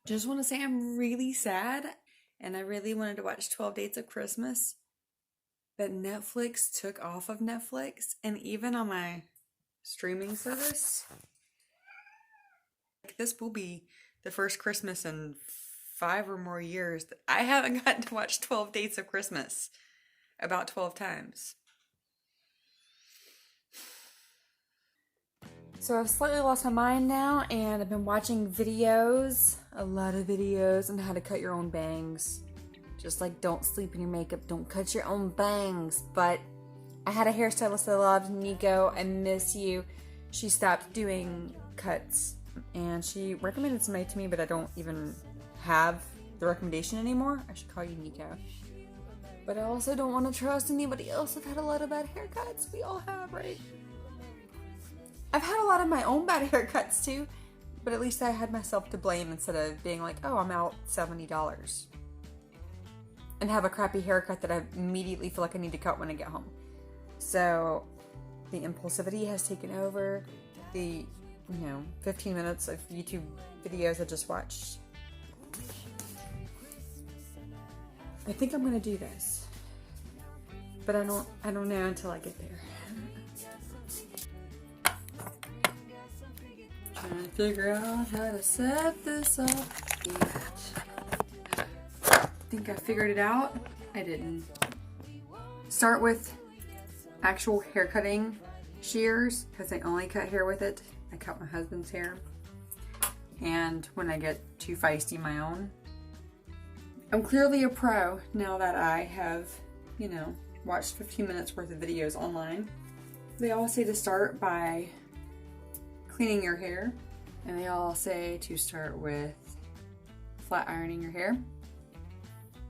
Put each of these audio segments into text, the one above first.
Just want to say I'm really sad and I really wanted to watch 12 Dates of Christmas, but Netflix took off of Netflix, and even on my streaming service, this will be the first Christmas in 5 or more years that I haven't gotten to watch 12 Dates of Christmas about 12 times. So I've slightly lost my mind now, and I've been watching videos, a lot of videos on how to cut your own bangs. Just like don't sleep in your makeup, don't cut your own bangs. But I had a hairstylist I loved, Nico, I miss you. She stopped doing cuts and she recommended somebody to me, but I don't even have the recommendation anymore. I should call you Nico. But I also don't want to trust anybody else. I've had a lot of bad haircuts. We all have, right? I've had a lot of my own bad haircuts too, but at least I had myself to blame instead of being like, oh, I'm out $70 and have a crappy haircut that I immediately feel like I need to cut when I get home. So the impulsivity has taken over. The 15 minutes of YouTube videos I just watched. I think I'm gonna do this, but I don't know until I get there. Trying to figure out how to set this up yet. Think I figured it out. I didn't. Start with actual hair cutting shears, because I only cut hair with it. I cut my husband's hair. And when I get too feisty my own. I'm clearly a pro now that I have, watched 15 minutes worth of videos online. They all say to start by cleaning your hair. And they all say to start with flat ironing your hair.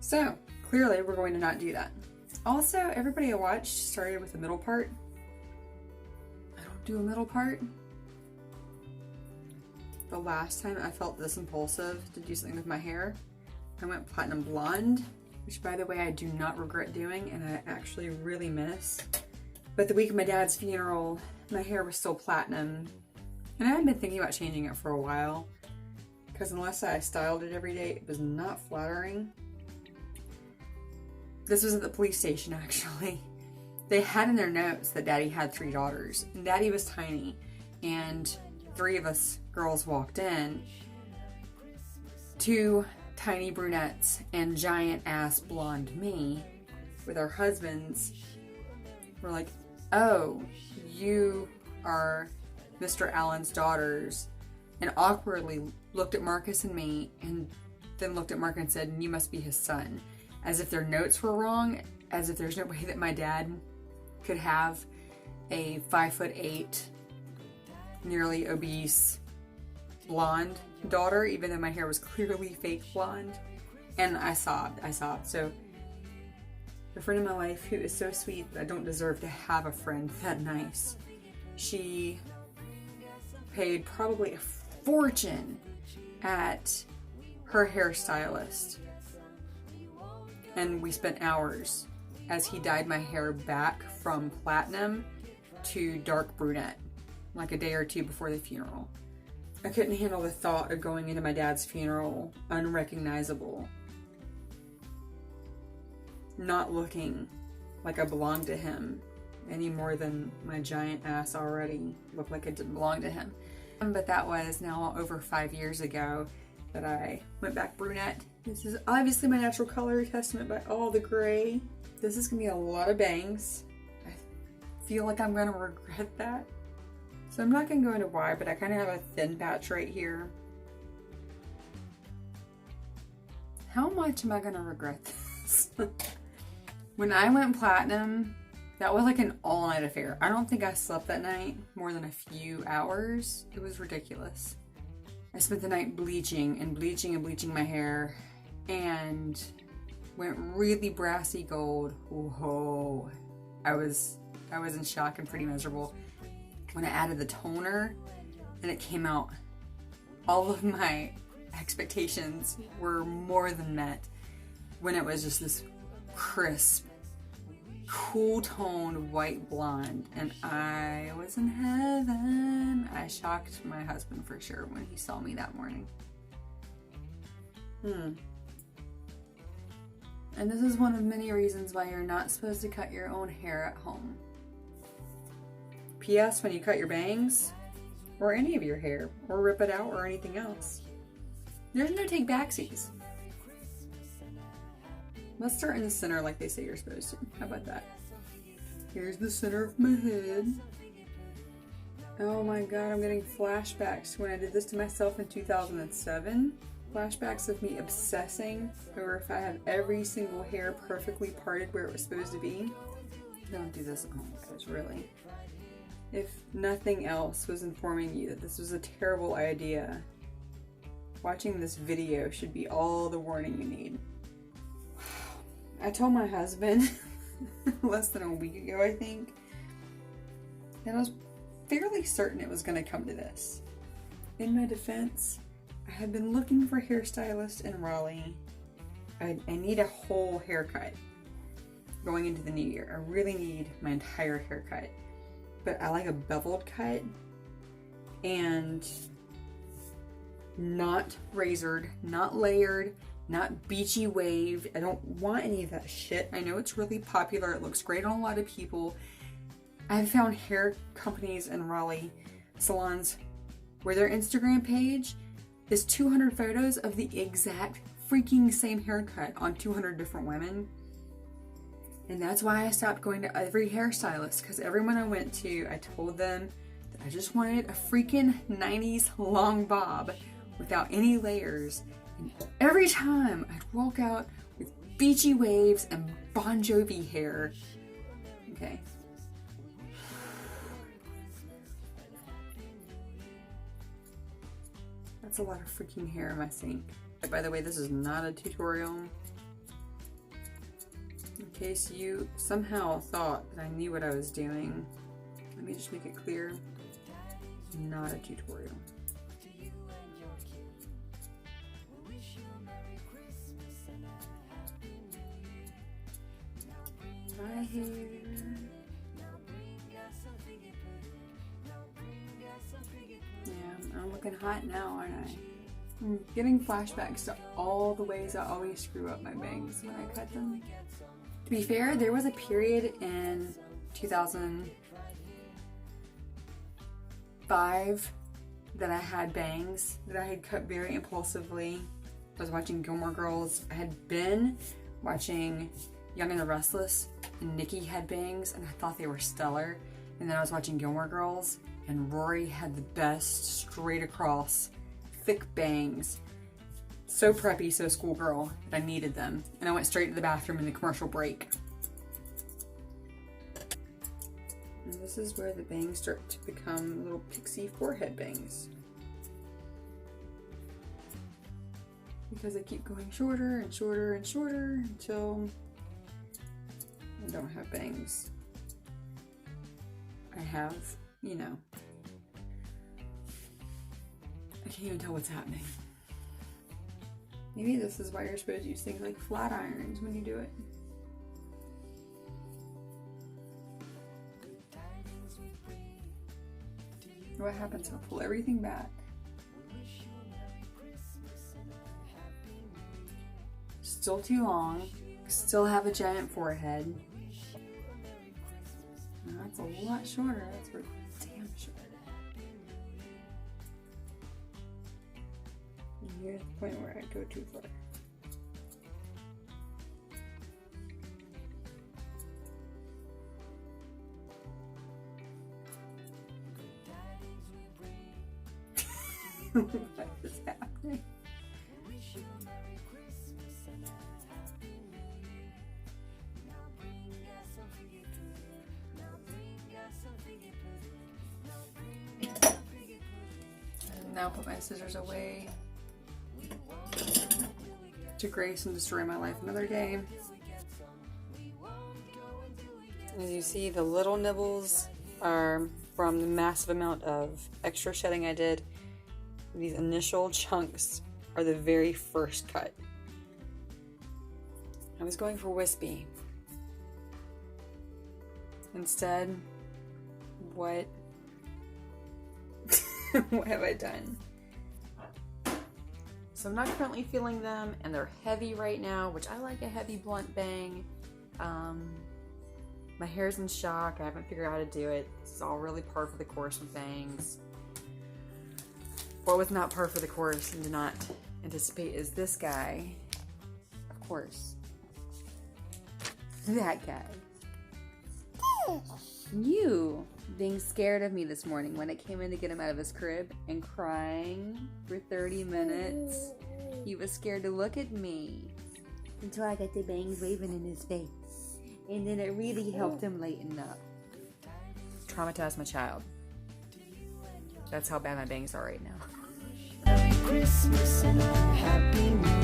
So, clearly we're going to not do that. Also, everybody I watched started with the middle part. I don't do a middle part. The last time I felt this impulsive to do something with my hair, I went platinum blonde, which by the way I do not regret doing and I actually really miss. But the week of my dad's funeral, my hair was still platinum. And I had been thinking about changing it for a while, because unless I styled it every day, it was not flattering. This was at the police station, actually. They had in their notes that Daddy had 3 daughters, and Daddy was tiny, and 3 of us girls walked in. 2 tiny brunettes and giant ass blonde me with our husbands were like, oh, you are Mr. Allen's daughters, and awkwardly looked at Marcus and me, and then looked at Mark and said, you must be his son. As if their notes were wrong, as if there's no way that my dad could have a 5'8", nearly obese, blonde daughter, even though my hair was clearly fake blonde. And I sobbed. So the friend of my life, who is so sweet that I don't deserve to have a friend that nice, she paid probably a fortune at her hairstylist. And we spent hours as he dyed my hair back from platinum to dark brunette, like a day or 2 before the funeral. I couldn't handle the thought of going into my dad's funeral unrecognizable, not looking like I belonged to him any more than my giant ass already looked like it didn't belong to him. But that was now over 5 years ago that I went back brunette. This is obviously my natural color, testament by all the gray. This is gonna be a lot of bangs. I feel like I'm gonna regret that. So I'm not gonna go into why, but I kind of have a thin patch right here. How much am I gonna regret this? When I went platinum, that was like an all-night affair. I don't think I slept that night more than a few hours. It was ridiculous. I spent the night bleaching and bleaching my hair, and went really brassy gold. Whoa. I was in shock and pretty miserable. When I added the toner and it came out, all of my expectations were more than met when it was just this crisp, cool toned white blonde, and I was in heaven. I shocked my husband for sure when he saw me that morning. And this is one of many reasons why you're not supposed to cut your own hair at home. P.S. When you cut your bangs, or any of your hair, or rip it out, or anything else, there's no take backsies. Let's start in the center like they say you're supposed to. How about that? Here's the center of my head. Oh my god, I'm getting flashbacks to when I did this to myself in 2007. Flashbacks of me obsessing over if I have every single hair perfectly parted where it was supposed to be. Don't do this at home, guys, really. If nothing else was informing you that this was a terrible idea, watching this video should be all the warning you need. I told my husband less than a week ago, I think, and I was fairly certain it was going to come to this. In my defense, I had been looking for a hairstylist in Raleigh. I need a whole haircut going into the new year. I really need my entire haircut. But I like a beveled cut and not razored, not layered, not beachy waved. I don't want any of that shit. I know it's really popular. It looks great on a lot of people. I've found hair companies in Raleigh, salons, where their Instagram page is 200 photos of the exact freaking same haircut on 200 different women. And that's why I stopped going to every hairstylist, because everyone I went to, I told them that I just wanted a freaking 90s long bob without any layers. And every time I'd walk out with beachy waves and Bon Jovi hair. Okay. That's a lot of freaking hair in my sink. By the way, this is not a tutorial. In case you somehow thought that I knew what I was doing, let me just make it clear. Not a tutorial. My hair. Yeah, I'm looking hot now, aren't I? I'm getting flashbacks to all the ways I always screw up my bangs when I cut them. To be fair, there was a period in 2005 that I had bangs that I had cut very impulsively. I was watching Gilmore Girls. I had been watching Young and the Restless, and Nikki had bangs, and I thought they were stellar. And then I was watching Gilmore Girls, and Rory had the best straight across thick bangs. So preppy, so schoolgirl that I needed them. And I went straight to the bathroom in the commercial break. And this is where the bangs start to become little pixie forehead bangs. Because they keep going shorter and shorter and shorter until I don't have bangs. I have, you know, I can't even tell what's happening. Maybe this is why you're supposed to use things like flat irons when you do it. What happens if I pull everything back? Still too long. Still have a giant forehead. No, that's a lot shorter. That's for damn sure. And here's the point where I go too far. What is happening? Now put my scissors away to grace and destroy my life another day. As you see, the little nibbles are from the massive amount of extra shedding I did. These initial chunks are the very first cut. I was going for wispy. Instead, what what have I done? So I'm not currently feeling them, and they're heavy right now, which I like a heavy blunt bang. My hair's in shock. I haven't figured out how to do it. This is all really par for the course with bangs. What was not par for the course and did not anticipate is this guy. Of course. That guy. You being scared of me this morning when I came in to get him out of his crib and crying for 30 minutes. He was scared to look at me until I got the bangs waving in his face. And then it really helped him lighten up. Traumatized my child. That's how bad my bangs are right now. Merry Christmas and a Happy New Year.